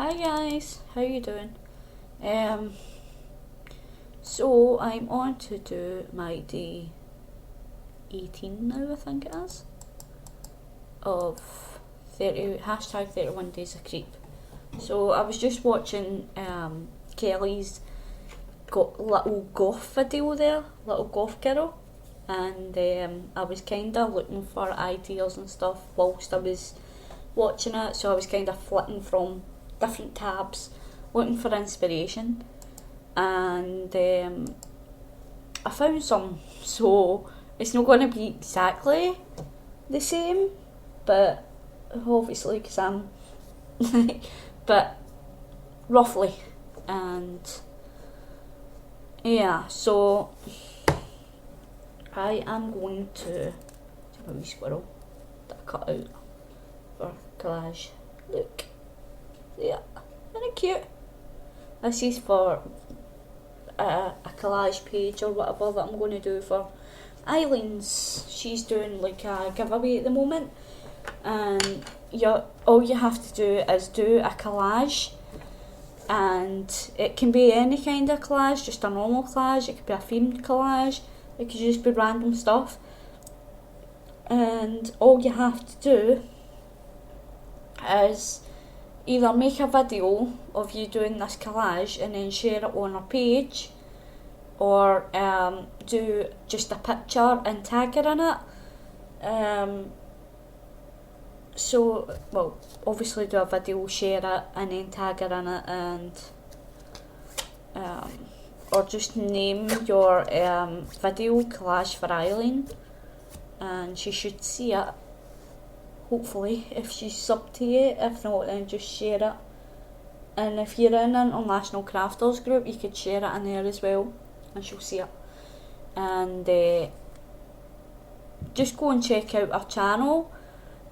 Hi guys, how you doing? Um, so I'm on to do my day 18 now, I think it is, of 30 hashtag 31 days of creep. So I was just watching Kelly's got little goth video there, little goth girl, and I was kind of looking for ideas and stuff whilst I was watching it, so I was kind of flicking from different tabs looking for inspiration, and I found some. So it's not going to be exactly the same, but obviously because I'm but roughly. And yeah, so I am going to have a wee squirrel that I cut out for collage. Look, yeah, isn't it cute? This is for a collage page or whatever that I'm going to do for Eileen's. She's doing like a giveaway at the moment, and all you have to do is do a collage, and it can be any kind of collage, just a normal collage, it could be a themed collage, it could just be random stuff, and all you have to do is either make a video of you doing this collage and then share it on our page, or do just a picture and tag her in it. So, well, obviously do a video, share it, and then tag her in it, and or just name your video collage for Eileen, and she should see it, hopefully, if she's sub to you. If not, then just share it. And if you're in an International Crafters group, you could share it in there as well, and she'll see it. And just go and check out our channel.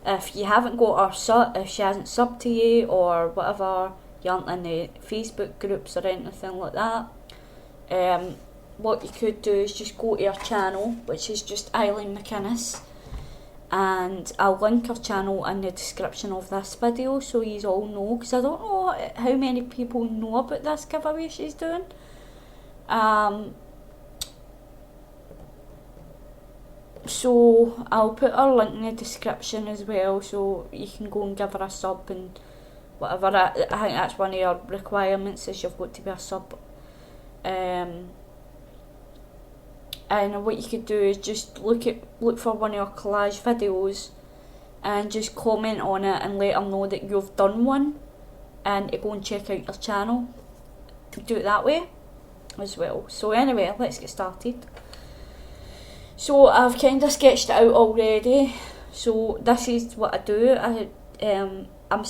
If you haven't got her sub, if she hasn't subbed to you or whatever, you aren't in the Facebook groups or anything like that, what you could do is just go to her channel, which is just Eileen McInnes, and I'll link her channel in the description of this video so you all know, because I don't know how many people know about this giveaway she's doing. So I'll put her link in the description as well, so you can go and give her a sub and whatever. I think that's one of your requirements, is you've got to be a sub. And what you could do is just look for one of your collage videos and just comment on it and let them know that you've done one, and to go and check out your channel. Do it that way as well. So anyway, let's get started. So I've kind of sketched it out already. So this is what I do. I'm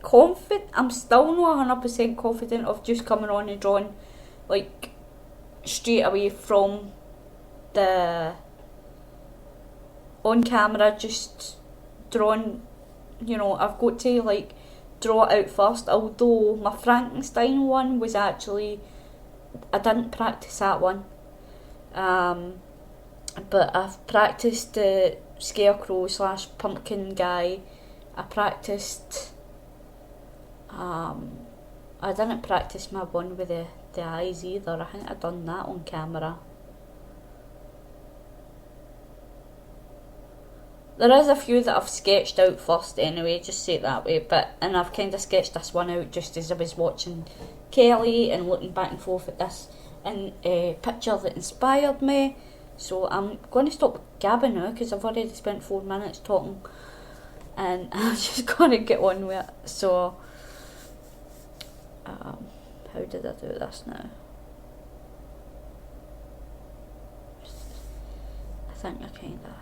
confident. I'm still not 100% confident of just coming on and drawing like straight away from the on camera, just drawing. You know, I've got to like draw it out first. Although my Frankenstein one was actually, I didn't practice that one. But I've practiced the scarecrow / pumpkin guy. I practiced, I didn't practice my one with the eyes either. I think I've done that on camera. There is a few that I've sketched out first anyway, just say it that way, and I've kind of sketched this one out just as I was watching Kelly and looking back and forth at this picture that inspired me. So I'm going to stop gabbing now because I've already spent 4 minutes talking, and I'm just going to get on with it. So, how did I do this now? I think I kind of,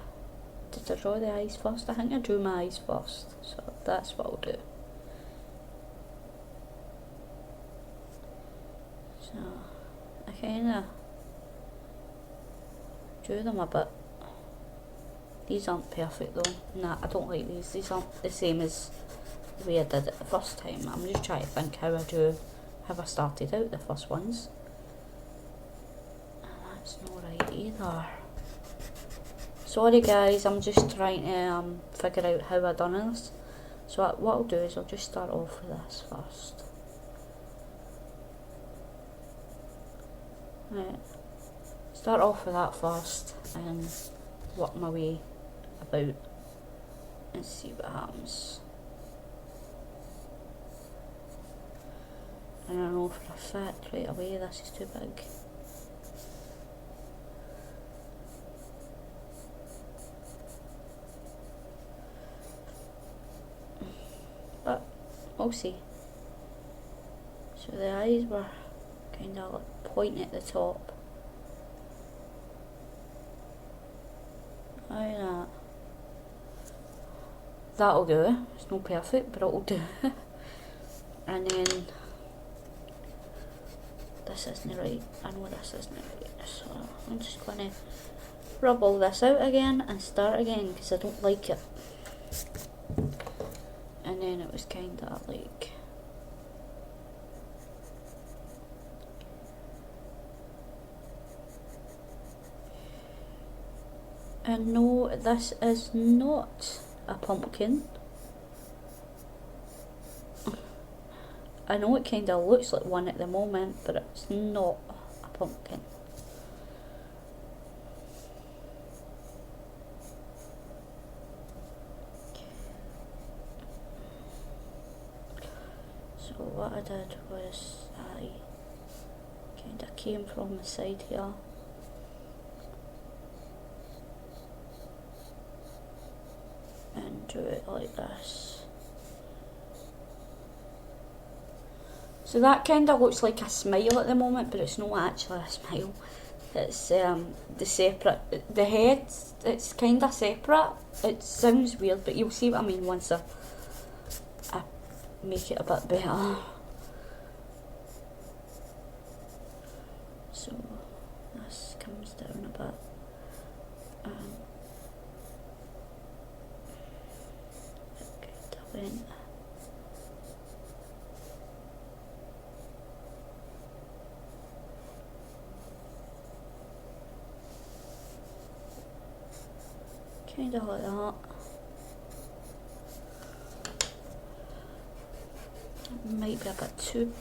did I draw the eyes first? I think I drew my eyes first, so that's what I'll do. So, I kind of drew them a bit. These aren't perfect though. Nah, I don't like these. These aren't the same as the way I did it the first time. I'm just trying to think how I started out the first ones. And that's not right either. Sorry guys, I'm just trying to figure out how I done this. So what I'll do is I'll just start off with this first. Right. Start off with that first and work my way about and see what happens. And I know for a fact right away this is too big. But we'll see. So the eyes were kind of like pointing at the top. Like that. That'll do. It's not perfect, but it'll do. And then this isn't right. I know this isn't right. So I'm just gonna rub all this out again and start again because I don't like it. And then it was kind of like and no, this is not a pumpkin. I know it kind of looks like one at the moment, but it's not a pumpkin. So what I did was I kind of came from the side here. And drew it like this. So that kind of looks like a smile at the moment, but it's not actually a smile. It's the head, it's kind of separate. It sounds weird, but you'll see what I mean once I make it a bit better. So this comes down a bit. Went. Kind of like that. Might be a bit too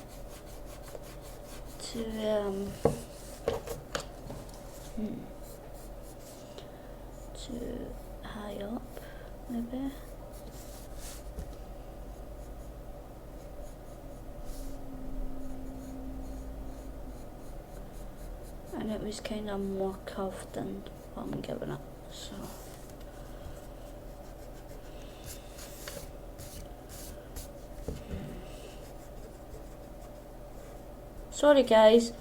high up, maybe. And it was kind of more curved than what I'm giving it, so. Sorry guys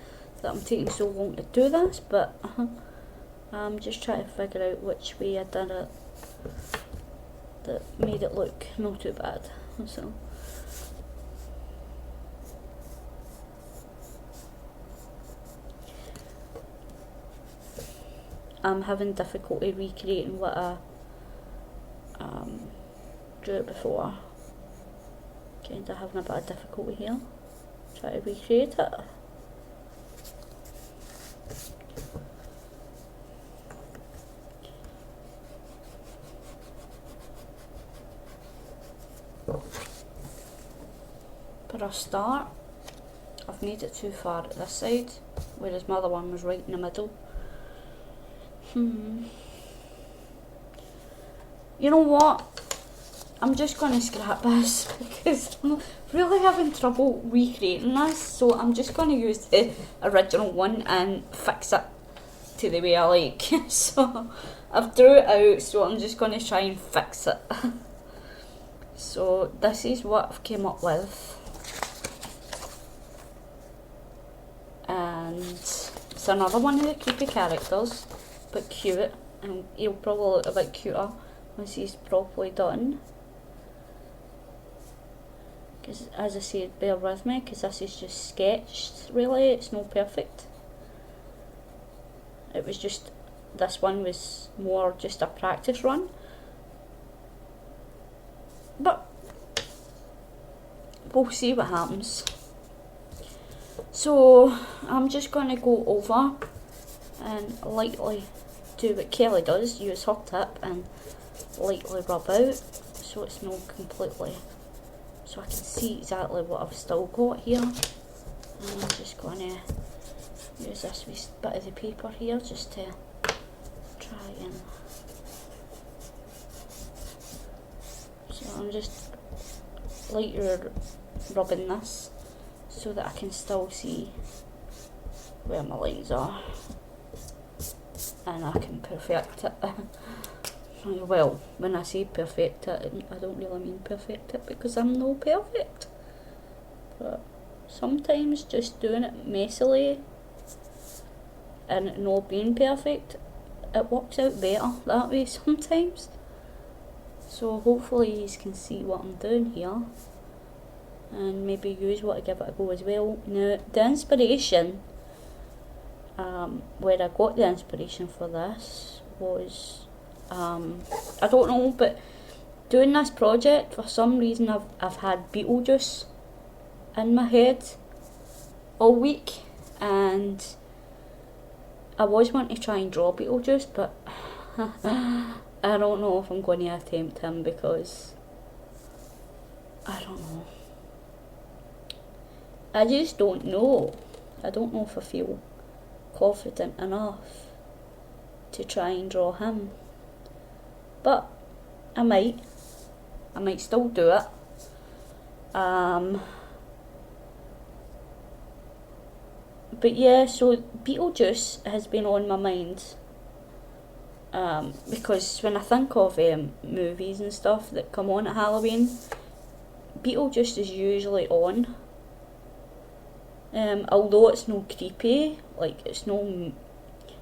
that I'm taking so long to do this, but I'm just trying to figure out which way I did it that made it look not too bad, so. I'm having difficulty recreating what I drew it before. Kind of having a bit of difficulty here. Try to recreate it. For a start, I've made it too far at this side, whereas my other one was right in the middle. You know what? I'm just going to scrap this because I'm really having trouble recreating this, so I'm just going to use the original one and fix it to the way I like. So I've drew it out, so I'm just going to try and fix it. So this is what I've came up with, and it's another one of the creepy characters, but cute, and he'll probably look a bit cuter once he's properly done. Because as I said, bear with me, because this is just sketched, really, it's not perfect. It was just, this one was more just a practice run. But we'll see what happens. So I'm just going to go over and lightly do what Kelly does, use her tip and lightly rub out so it's not completely, so I can see exactly what I've still got here. And I'm just going to use this wee bit of the paper here just to try and... So I'm just lightly rubbing this so that I can still see where my lines are, and I can perfect it. Well, when I say perfect it, I don't really mean perfect it because I'm no perfect, but sometimes just doing it messily and it not being perfect, it works out better that way sometimes. So hopefully you can see what I'm doing here, and maybe you want to give it a go as well. Now the inspiration, where I got the inspiration for this was, I don't know, but doing this project, for some reason I've had Beetlejuice in my head all week, and I was wanting to try and draw Beetlejuice, but I don't know if I'm going to attempt him because I don't know. I just don't know. I don't know if I feel confident enough to try and draw him. But I might still do it. But yeah, so Beetlejuice has been on my mind. Because when I think of movies and stuff that come on at Halloween, Beetlejuice is usually on. Although it's no creepy, like it's no...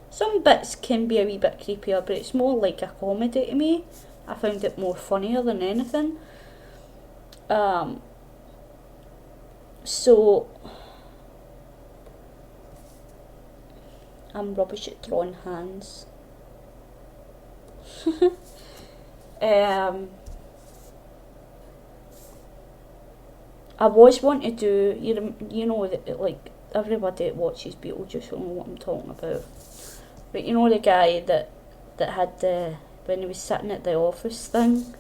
Some bits can be a wee bit creepier, but it's more like a comedy to me. I found it more funnier than anything. So I'm rubbish at drawing hands. I was wanting to do, you know that like everybody that watches Beetlejuice will know what I'm talking about. But you know the guy that had the, when he was sitting at the office thing,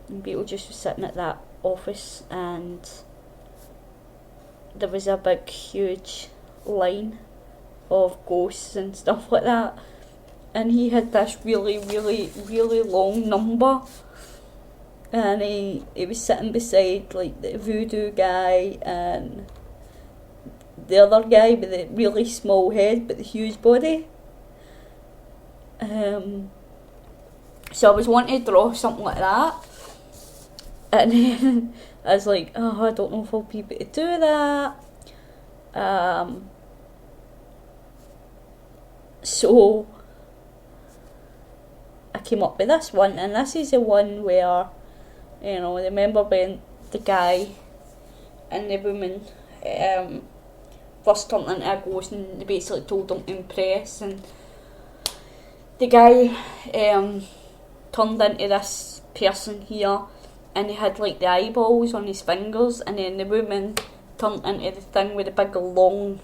and Beetlejuice was sitting at that office, and there was a big huge line of ghosts and stuff like that, and he had this really long number, and he was sitting beside like the voodoo guy and the other guy with the really small head but the huge body. So I was wanting to draw something like that, and then I was like, oh, I don't know if I'll be able to do that. So I came up with this one, and this is the one where, you know, remember when the guy and the woman first turned into a ghost, and they basically told them to impress, and the guy turned into this person here, and he had like the eyeballs on his fingers, and then the woman turned into the thing with the big long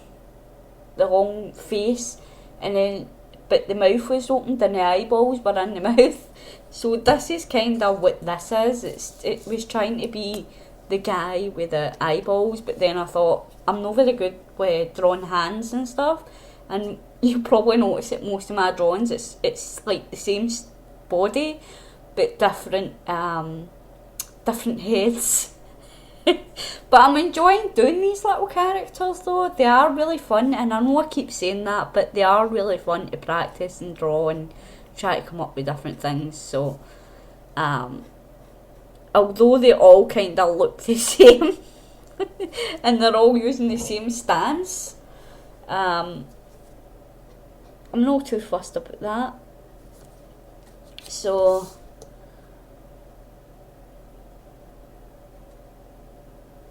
face, and then but the mouth was opened and the eyeballs were in the mouth. So this is kind of what this is. It was trying to be the guy with the eyeballs, but then I thought, I'm not very good with drawing hands and stuff, and you probably notice that most of my drawings, it's like the same body but different heads. But I'm enjoying doing these little characters though. They are really fun, and I know I keep saying that, but they are really fun to practice and draw and try to come up with different things. So although they all kind of look the same and they're all using the same stance, I'm not too fussed about that. So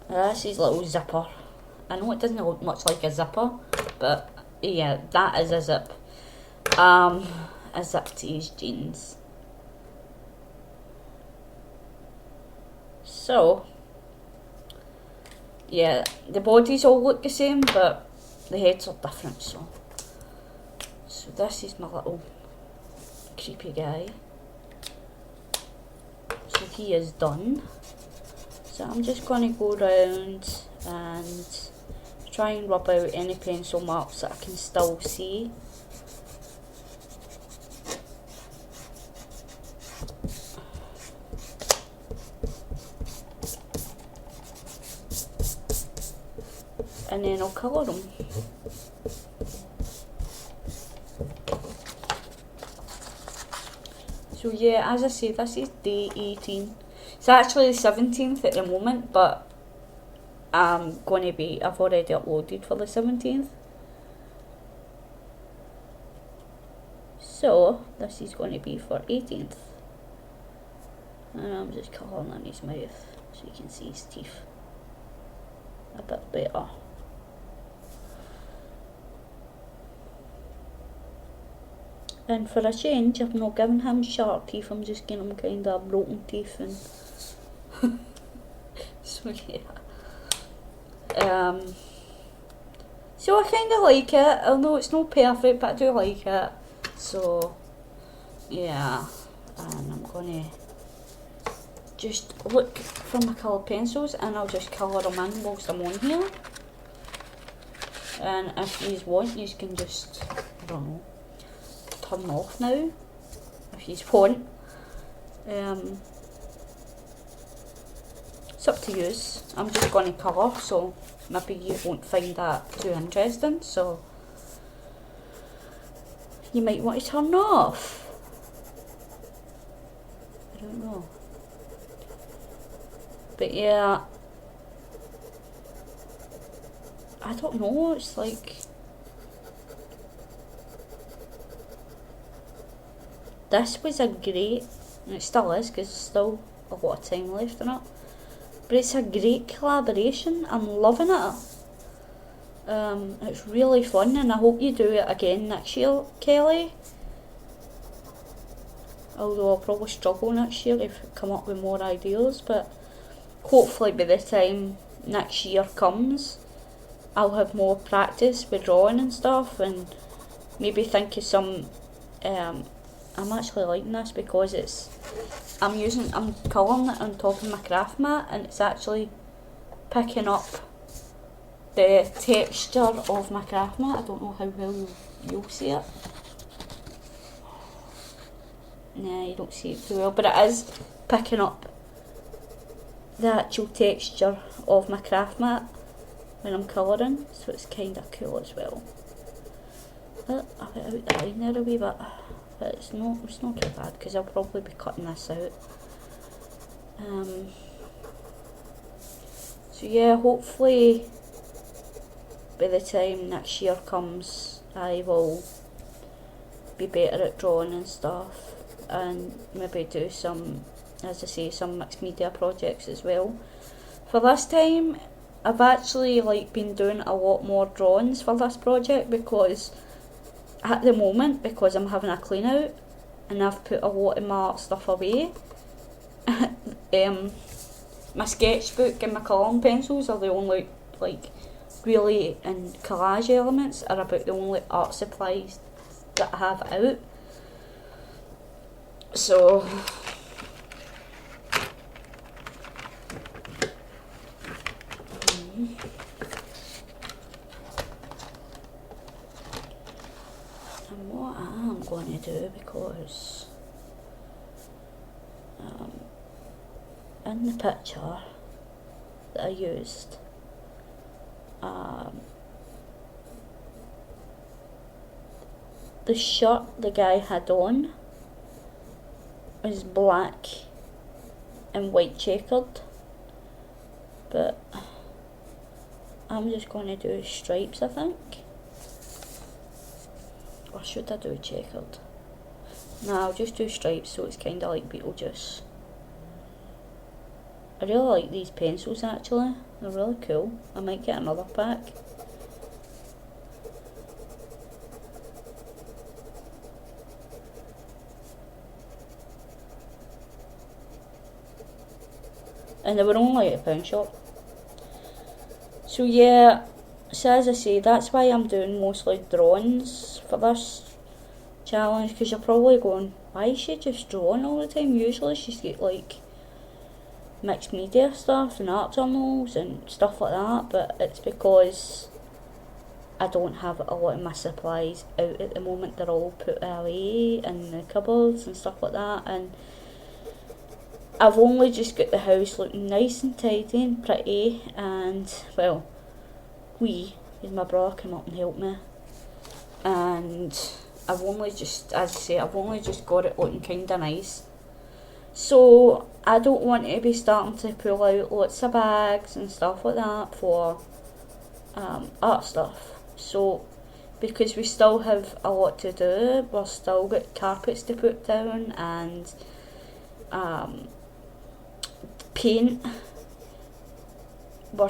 this is a little zipper. I know it doesn't look much like a zipper, but yeah, that is a zip. A zip to his jeans. So yeah, the bodies all look the same, but the heads are different. So this is my little creepy guy. So he is done. So I'm just going to go around and try and rub out any pencil marks that I can still see. And then I'll colour them. So yeah, as I say, this is day 18. It's actually the 17th at the moment, but I've already uploaded for the 17th. So this is going to be for 18th. And I'm just colouring on his mouth so you can see his teeth a bit better. And for a change, I've not given him sharp teeth, I'm just giving him kind of broken teeth and so yeah. So I kind of like it, although it's not perfect, but I do like it. So yeah, and I'm gonna just look for my coloured pencils and I'll just colour them in whilst I'm on here. And if you want, you can just, I don't know, turn off now if you want. It's up to you. I'm just going to colour, so maybe you won't find that too interesting, so you might want to turn off. I don't know. But yeah, I don't know, it's like, this was a great, and it still is because there's still a lot of time left in it, but it's a great collaboration. I'm loving it. It's really fun and I hope you do it again next year, Kelly. Although I'll probably struggle next year if I come up with more ideas, but hopefully by the time next year comes I'll have more practice with drawing and stuff, and maybe think of some, I'm actually liking this because I'm colouring it on top of my craft mat and it's actually picking up the texture of my craft mat. I don't know how well you'll see it. Nah, you don't see it too well, but it is picking up the actual texture of my craft mat when I'm colouring, so it's kind of cool as well. But I've got out the line there a wee bit, but it's not too bad because I'll probably be cutting this out. So yeah, hopefully by the time next year comes I will be better at drawing and stuff, and maybe do some, as I say, some mixed media projects as well. For this time I've actually been doing a lot more drawings for this project because at the moment, because I'm having a clean out and I've put a lot of my stuff away, my sketchbook and my colouring pencils are the only really, and collage elements are about the only art supplies that I have out. So and what I'm going to do, because in the picture that I used, the shirt the guy had on was black and white checkered, but I'm just going to do stripes, I think. Or should I do checkered? No, I'll just do stripes so it's kind of like Beetlejuice. I really like these pencils actually, they're really cool. I might get another pack. And they were only at a pound shop. So yeah, so as I say, that's why I'm doing mostly drawings for this challenge, because you're probably going, why is she just drawing all the time? Usually she's got mixed media stuff and art journals and stuff like that, but it's because I don't have a lot of my supplies out at the moment. They're all put away in the cupboards and stuff like that, and I've only just got the house looking nice and tidy and pretty, and well, my brother came up and helped me, and I've only just, as I say, I've only just got it looking kinda nice. So I don't want to be starting to pull out lots of bags and stuff like that for art stuff. So because we still have a lot to do, we've still got carpets to put down and paint. We were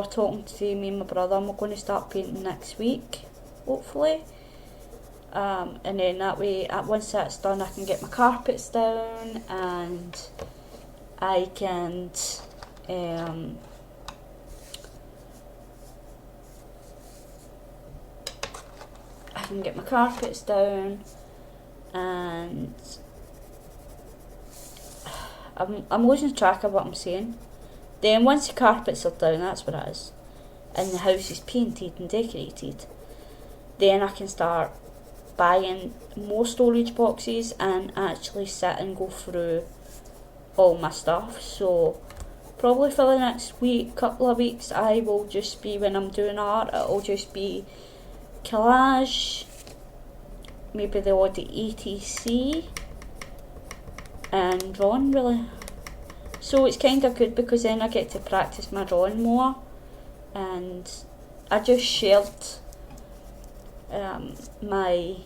talking to me and my brother, and we're going to start painting next week, hopefully. And then that way, once that's done, I can get my carpets down, and I can get my carpets down, and I'm losing track of what I'm saying. Then once the carpets are down, that's what it is, and the house is painted and decorated, then I can start buying more storage boxes and actually sit and go through all my stuff. So probably for the next couple of weeks, I will just be, when I'm doing art, it'll just be collage, maybe the odd ETC, and drawing really. So it's kind of good because then I get to practice my drawing more. And I just shared my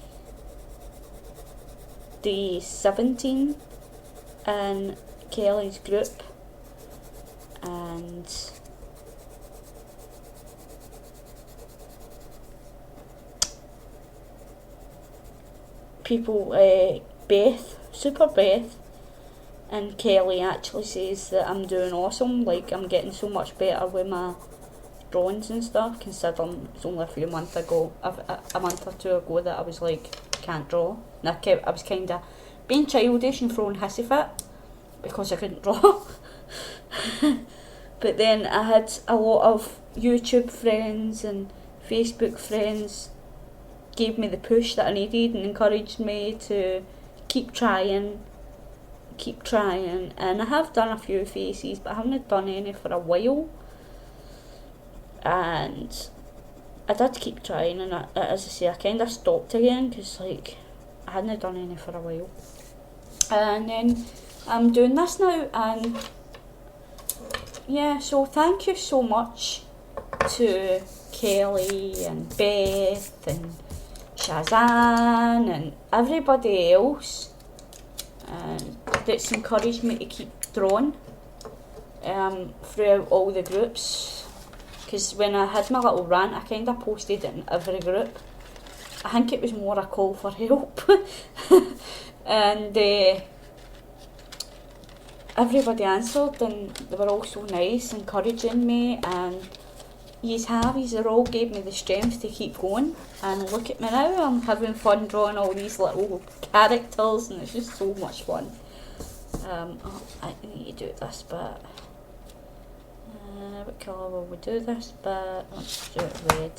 day 17 in Kelly's group, and people, Super Beth and Kelly actually says that I'm doing awesome, like I'm getting so much better with my drawings and stuff, considering it's only a month or two ago that I was like, can't draw, and I was kind of being childish and throwing hissy fit because I couldn't draw. But then I had a lot of YouTube friends and Facebook friends gave me the push that I needed and encouraged me to keep trying, and I have done a few faces, but I haven't done any for a while. And I did keep trying, and as I say, I kind of stopped again because like I hadn't done any for a while. And then I'm doing this now, and yeah, so thank you so much to Kelly and Beth and Shazan and everybody else that's encouraged me to keep drawing throughout all the groups. Because when I had my little rant, I kind of posted it in every group. I think it was more a call for help. And everybody answered, and they were all so nice, encouraging me, and these all gave me the strength to keep going. And look at me now, I'm having fun drawing all these little characters, and it's just so much fun. I need to do this bit. What colour will we do this bit? Let's do it red.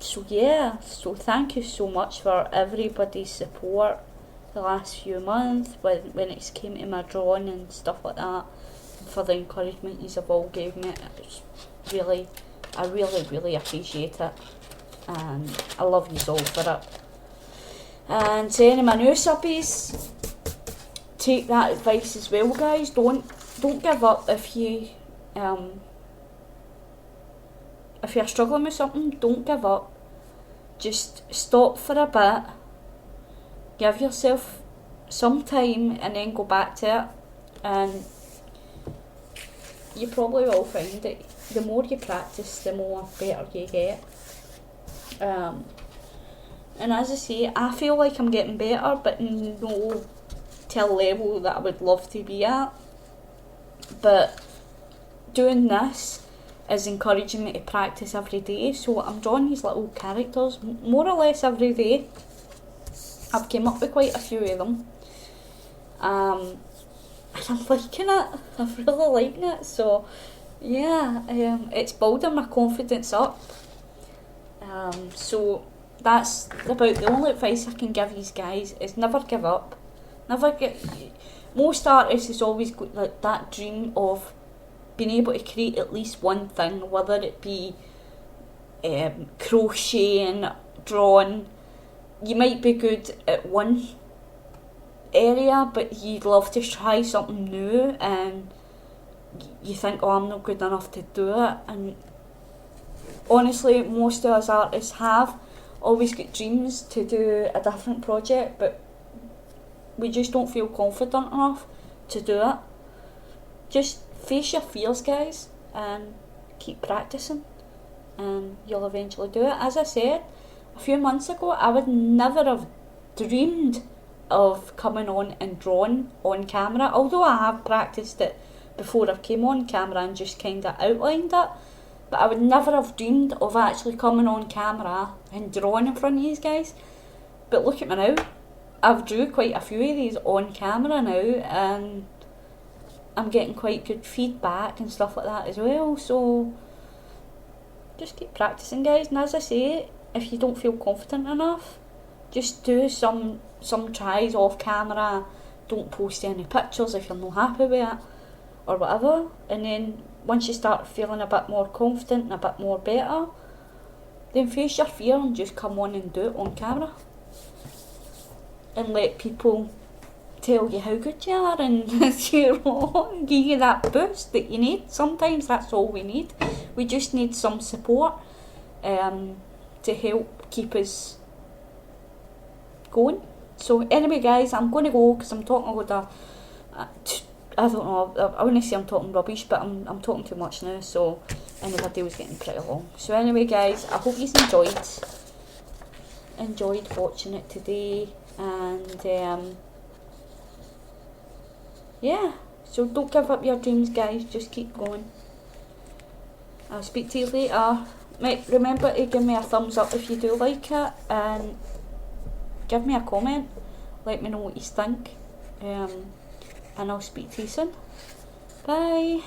So yeah, so thank you so much for everybody's support the last few months when it came to my drawing and stuff like that, and for the encouragement you have all gave me. I really appreciate it, and I love you all for it. And to any of my new subbies, take that advice as well, guys. Don't give up if you're struggling with something. Don't give up. Just stop for a bit, give yourself some time, and then go back to it, and you probably will find that the more you practice, the more better you get. And as I say, I feel like I'm getting better, but no to a level that I would love to be at. But doing this is encouraging me to practice every day, so I'm drawing these little characters more or less every day. I've came up with quite a few of them, and I'm liking it. I'm really liking it. So yeah, it's building my confidence up. So that's about the only advice I can give these guys is never give up. Never get. Most artists is always got like that dream of being able to create at least one thing, whether it be crocheting, drawing. You might be good at one area, but you'd love to try something new, and you think, oh, I'm not good enough to do it. And honestly, most of us artists have always got dreams to do a different project, but we just don't feel confident enough to do it. Just face your fears, guys, and keep practicing, and you'll eventually do it. As I said a few months ago, I would never have dreamed of coming on and drawing on camera, although I have practiced it before I came on camera and just kind of outlined it. But I would never have dreamed of actually coming on camera and drawing in front of these guys. But look at me now. I've drew quite a few of these on camera now, and I'm getting quite good feedback and stuff like that as well. So just keep practicing, guys. And as I say, if you don't feel confident enough, just do some tries off camera. Don't post any pictures if you're not happy with it or whatever. And then once you start feeling a bit more confident and a bit more better, then face your fear and just come on and do it on camera. And let people tell you how good you are, and you know, give you that boost that you need. Sometimes that's all we need. We just need some support to help keep us going. So anyway, guys, I'm going to go because I'm talking about I don't know, I wouldn't say I'm talking rubbish, but I'm talking too much now, so, and the video was getting pretty long. So anyway, guys, I hope you enjoyed watching it today, and yeah, so don't give up your dreams, guys, just keep going. I'll speak to you later. Remember to give me a thumbs up if you do like it, and give me a comment, let me know what you think, and I'll speak to you soon. Bye.